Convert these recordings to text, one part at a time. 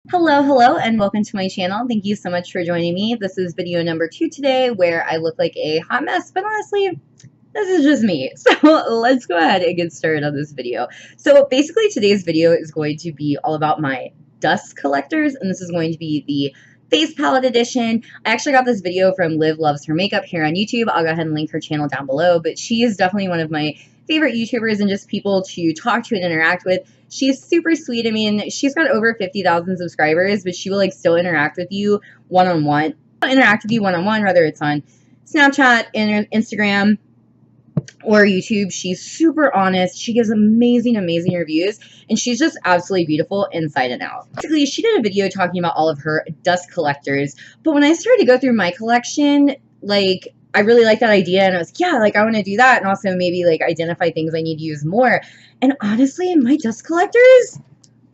Hello, and welcome to my channel. Thank you so much for joining me. This is video number 2 today, where I look like a hot mess, but honestly, this is just me. So let's go ahead and get started on this video. So basically, today's video is going to be all about my dust collectors, and this is going to be the face palette edition. I actually got this video from Liv Loves Her Makeup here on YouTube. I'll go ahead and link her channel down below, but she is definitely one of my favorite YouTubers and just people to talk to and interact with. She's super sweet. I mean, she's got over 50,000 subscribers, but she will like still interact with you one-on-one. Interact with you one-on-one, whether it's on Snapchat, Instagram, or YouTube. She's super honest. She gives amazing reviews, and she's just absolutely beautiful inside and out. Basically, she did a video talking about all of her dust collectors, but when I started to go through my collection, like, I really like that idea, and I was like, yeah, like, I want to do that, and also maybe like identify things I need to use more. And honestly, my dust collectors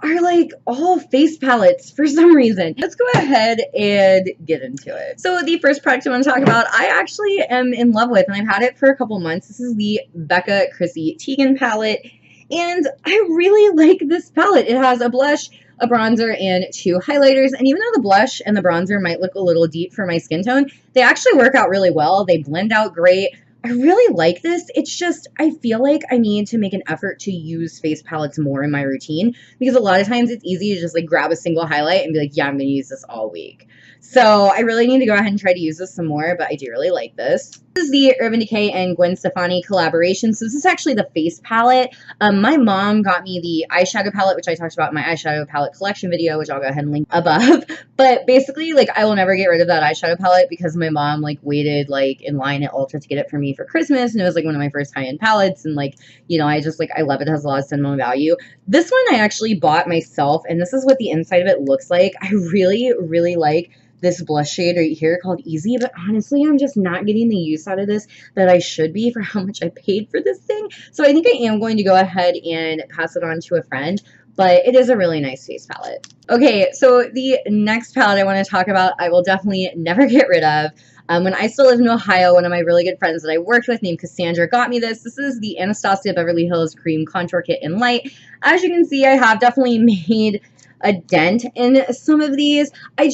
are like all face palettes for some reason. Let's go ahead and get into it. So the first product I want to talk about, I actually am in love with, and I've had it for a couple months. This is the Becca Chrissy Teigen palette, and I really like this palette. It has a blush, a bronzer, and 2 highlighters, and even though the blush and the bronzer might look a little deep for my skin tone, they actually work out really well. They blend out great. I really like this. It's just, I feel like I need to make an effort to use face palettes more in my routine, because a lot of times it's easy to just like grab a single highlight and be like, yeah, I'm going to use this all week. So I really need to go ahead and try to use this some more, but I do really like this. This is the Urban Decay and Gwen Stefani collaboration. So this is actually the face palette. My mom got me the eyeshadow palette, which I talked about in my eyeshadow palette collection video, which I'll go ahead and link above. But basically, like, I will never get rid of that eyeshadow palette because my mom like waited like in line at Ulta to get it for me for Christmas, and it was like one of my first high-end palettes, and like, you know, I just like, I love it. It has a lot of sentimental value. This one I actually bought myself, and this is what the inside of it looks like. I really like this blush shade right here called Easy, but honestly, I'm just not getting the use out of this that I should be for how much I paid for this thing. So I think I am going to go ahead and pass it on to a friend, but it is a really nice face palette. Okay, so the next palette I want to talk about, I will definitely never get rid of. When I still lived in Ohio, one of my really good friends that I worked with named Cassandra got me this. This is the Anastasia Beverly Hills Cream Contour Kit in Light. As you can see, I have definitely made a dent in some of these. I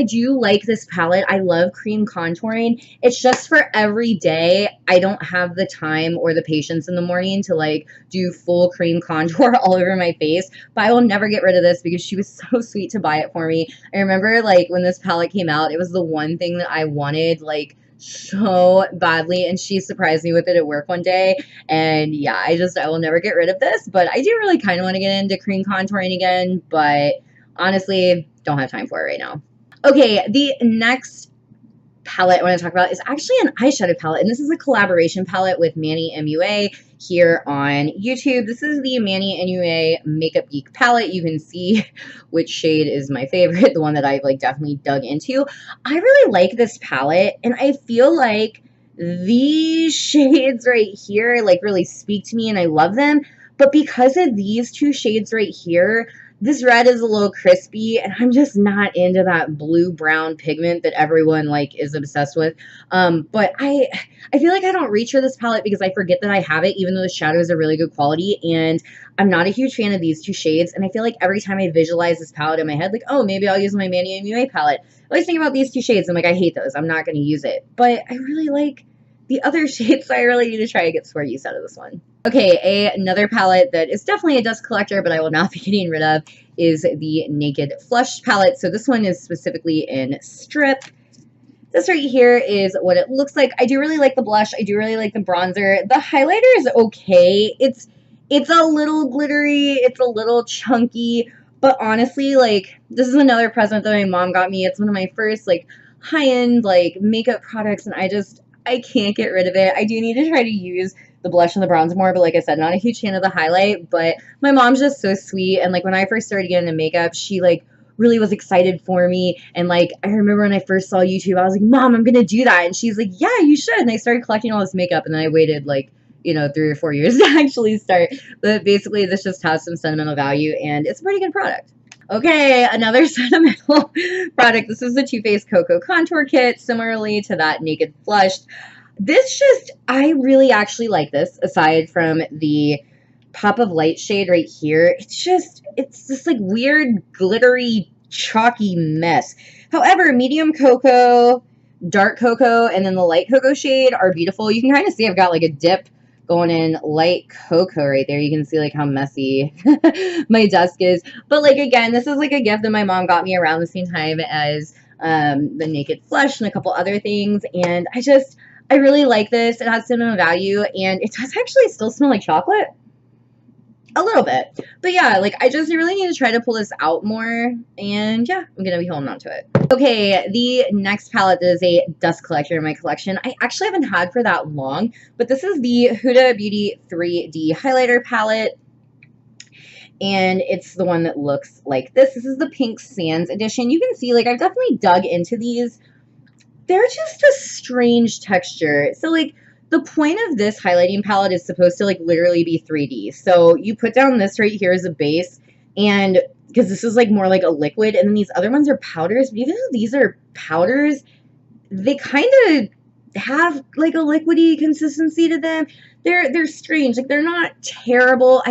do like this palette. I love cream contouring. It's just for every day. I don't have the time or the patience in the morning to like do full cream contour all over my face, but I will never get rid of this because she was so sweet to buy it for me. I remember like when this palette came out, it was the one thing that I wanted like so badly, and she surprised me with it at work one day. And yeah, I will never get rid of this, but I do really kind of want to get into cream contouring again, but honestly don't have time for it right now. Okay, the next palette I want to talk about is actually an eyeshadow palette, and this is a collaboration palette with Manny MUA here on YouTube. This is the Manny MUA Makeup Geek palette. You can see which shade is my favorite, the one that I've like definitely dug into. I really like this palette, and I feel like these shades right here like really speak to me, and I love them. But because of these 2 shades right here, this red is a little crispy, and I'm just not into that blue-brown pigment that everyone like is obsessed with. But I feel like I don't reach for this palette because I forget that I have it, even though the shadows are really good quality. And I'm not a huge fan of these 2 shades. And I feel like every time I visualize this palette in my head, like, oh, maybe I'll use my Manny MUA palette, I always think about these 2 shades. I'm like, I hate those. I'm not going to use it. But I really like the other shades, so I really need to try to get some more use out of this one. Okay, another palette that is definitely a dust collector, but I will not be getting rid of, is the Naked Flush palette. So this one is specifically in Strip. This right here is what it looks like. I do really like the blush. I do really like the bronzer. The highlighter is okay. It's a little glittery. It's a little chunky. But honestly, like, this is another present that my mom got me. It's one of my first, like, high-end, like, makeup products, and I can't get rid of it. I do need to try to use the blush and the bronzer more, but like I said, not a huge fan of the highlight. But my mom's just so sweet, and like when I first started getting into makeup, she like really was excited for me. And like I remember when I first saw YouTube, I was like, Mom, I'm gonna do that, and she's like, yeah, you should. And I started collecting all this makeup, and then I waited like, you know, 3 or 4 years to actually start. But basically this just has some sentimental value, and it's a pretty good product. Okay, another sentimental product. This is the Too Faced Cocoa Contour Kit, similarly to that Naked Flushed. This just, I really actually like this, aside from the Pop of Light shade right here. It's this like weird glittery chalky mess. However, medium cocoa, dark cocoa, and then the light cocoa shade are beautiful. You can kind of see I've got like a dip going in light cocoa right there. You can see like how messy my desk is. But like, again, this is like a gift that my mom got me around the same time as the Naked Flush and a couple other things. And I really like this. It has sentimental value, and it does actually still smell like chocolate. A little bit. But yeah, like I really need to try to pull this out more. And yeah, I'm going to be holding on to it. Okay, the next palette is a dust collector in my collection. I actually haven't had for that long, but this is the Huda Beauty 3D highlighter palette. And it's the one that looks like this. This is the Pink Sands edition. You can see, like, I've definitely dug into these. They're just a strange texture. So, like, the point of this highlighting palette is supposed to, like, literally be 3D. So you put down this right here as a base, and because this is, like, more like a liquid, and then these other ones are powders. But even though these are powders, they kind of have, like, a liquidy consistency to them. They're strange. Like, they're not terrible.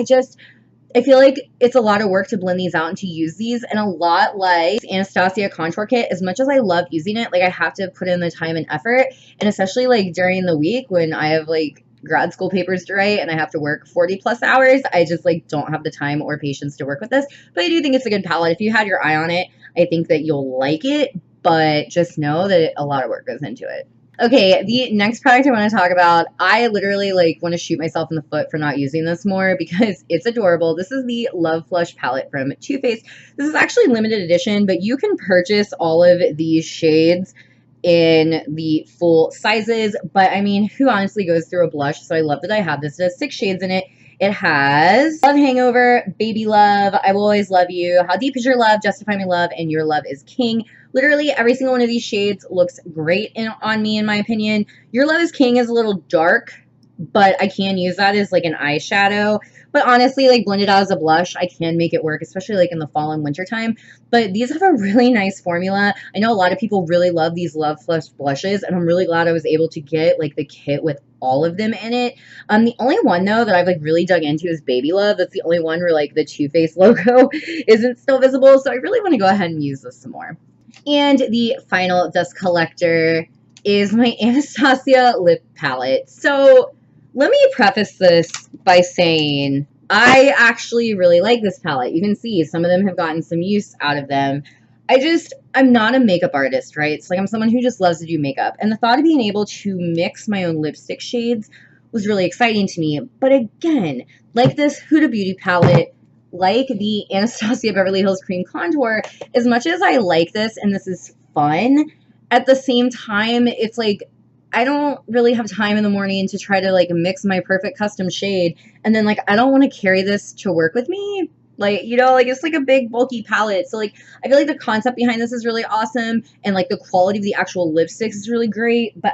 I feel like it's a lot of work to blend these out and to use these, and a lot like Anastasia Contour Kit, as much as I love using it, like I have to put in the time and effort, and especially like during the week when I have like grad school papers to write and I have to work 40 plus hours, I just like don't have the time or patience to work with this. But I do think it's a good palette. If you had your eye on it, I think that you'll like it, but just know that a lot of work goes into it. Okay, the next product I want to talk about, I literally like want to shoot myself in the foot for not using this more because it's adorable. This is the Love Flush palette from Too Faced. This is actually limited edition, but you can purchase all of these shades in the full sizes. But I mean, who honestly goes through a blush? So I love that I have this. It has 6 shades in it. It has Love Hangover, Baby Love, I Will Always Love You, How Deep Is Your Love, Justify My Love, and Your Love Is King. Literally every single one of these shades looks great on me, in my opinion. Your Love Is King is a little dark, but I can use that as like an eyeshadow. But honestly, like blended out as a blush, I can make it work, especially like in the fall and winter time. But these have a really nice formula. I know a lot of people really love these Love Flush blushes, and I'm really glad I was able to get like the kit with all of them in it. The only one though that I've like really dug into is Baby Love. That's the only one where like the Too Faced logo isn't still visible. So I really want to go ahead and use this some more. And the final dust collector is my Anastasia lip palette. So let me preface this by saying I actually really like this palette. You can see some of them have gotten some use out of them. I'm not a makeup artist, right? It's like I'm someone who just loves to do makeup. And the thought of being able to mix my own lipstick shades was really exciting to me. But again, like this Huda Beauty palette, like the Anastasia Beverly Hills Cream Contour, as much as I like this and this is fun, at the same time, it's like I don't really have time in the morning to try to like mix my perfect custom shade. And then like I don't want to carry this to work with me. Like, you know, like it's like a big bulky palette. So like I feel like the concept behind this is really awesome, and like the quality of the actual lipsticks is really great. But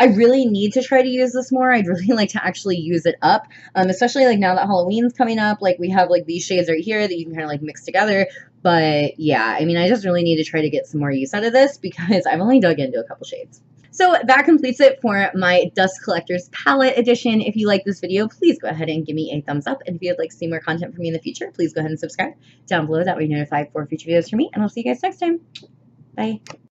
I really need to try to use this more. I'd really like to actually use it up, especially like now that Halloween's coming up. Like we have like these shades right here that you can kind of like mix together. But yeah, I mean, I just really need to try to get some more use out of this because I've only dug into a couple shades. So that completes it for my Dust Collectors Palette Edition. If you like this video, please go ahead and give me a thumbs up. And if you'd like to see more content from me in the future, please go ahead and subscribe down below. That way you're notified for future videos from me. And I'll see you guys next time. Bye.